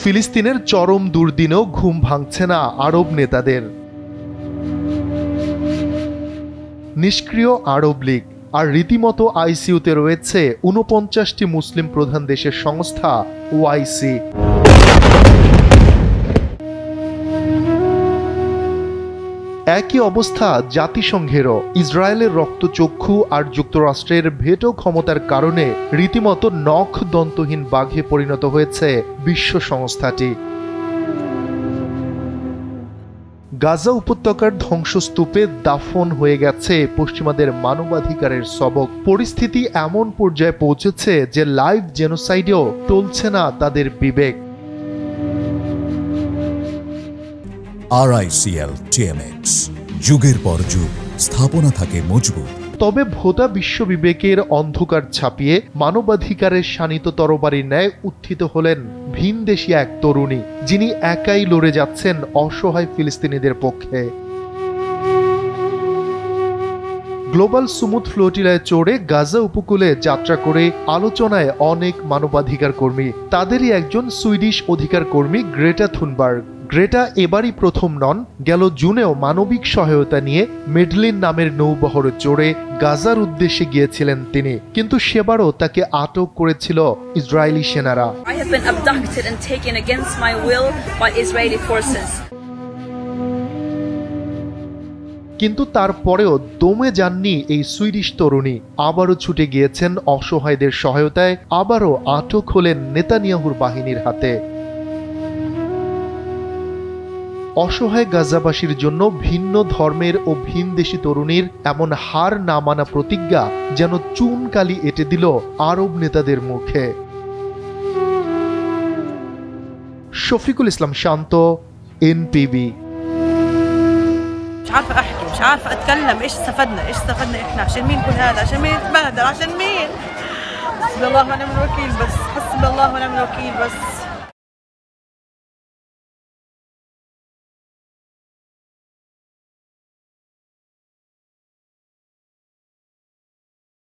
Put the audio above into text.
ফিলিস্তিনের চরম দুর্দিনেও ঘুম ভাঙছে না আরব নেতাদের। নিষ্ক্রিয় আরব লীগ আর রীতিমতো আইসিইউতে রয়েছে ৪৯টি মুসলিম প্রধান দেশের সংস্থা ওআইসি। একই অবস্থা জাতিসংঘেরও। ইসরায়েলের রক্তচক্ষু আর যুক্তরাষ্ট্রের ভেটো ক্ষমতার কারণে রীতিমতো নখ দন্তহীন বাঘে পরিণত হয়েছে বিশ্ব সংস্থাটি। গাজা উপত্যকার ধ্বংসস্তূপে দাফন হয়ে গেছে পশ্চিমাদের মানবাধিকারের সবক। পরিস্থিতি এমন পর্যায়ে পৌঁছেছে যে লাইভ জেনোসাইডেও টলছে না তাদের বিবেক। RICL TMX, যুগের পর যুগ স্থাপনা থাকে মজবুত। তবে ভোতা বিশ্ববিবেকের অন্ধকার ছাপিয়ে মানবাধিকারের শানিত তরবারির ন্যায় উত্থিত হলেন ভিনদেশী এক তরুণী, যিনি একাই লড়ে যাচ্ছেন অসহায় ফিলিস্তিনিদের পক্ষে। গ্লোবাল সুমুদ ফ্লোটিলায় চড়ে গাজা উপকূলে যাত্রা করে আলোচনায় অনেক মানবাধিকার কর্মী। তাদেরই একজন সুইডিশ অধিকার কর্মী গ্রেটা থুনবার্গ। গ্রেটা এবারই প্রথম নন, গেল জুনেও মানবিক সহায়তা নিয়ে মেডলিন নামের নৌবহরে চড়ে গাজার উদ্দেশ্যে গিয়েছিলেন তিনি, কিন্তু সেবারও তাকে আটক করেছিল ইসরায়েলি সেনারা। কিন্তু তারপরেও দমে যাননি এই সুইডিশ তরুণী। আবারও ছুটে গিয়েছেন অসহায়দের সহায়তায়, আবারও আটক হলেন নেতানিয়াহুর বাহিনীর হাতে। অসহায় গাজাবাসীর জন্য ভিন্ন ধর্মের ও ভিনদেশী তরুণীর এমন হার না মানা প্রতিজ্ঞা যেন চুনকালি এঁটে দিল আরব নেতাদের মুখে। শফিকুল ইসলাম শান্ত, NPB। مش عارفة أحكي، مش عارفة أتكلم. إيش استفدنا إحنا؟ عشان مين كل هذا؟ عشان مين نتبهدل؟ عشان مين؟ حسبي الله ونعم الوكيل بس، حسبي الله ونعم الوكيل بس.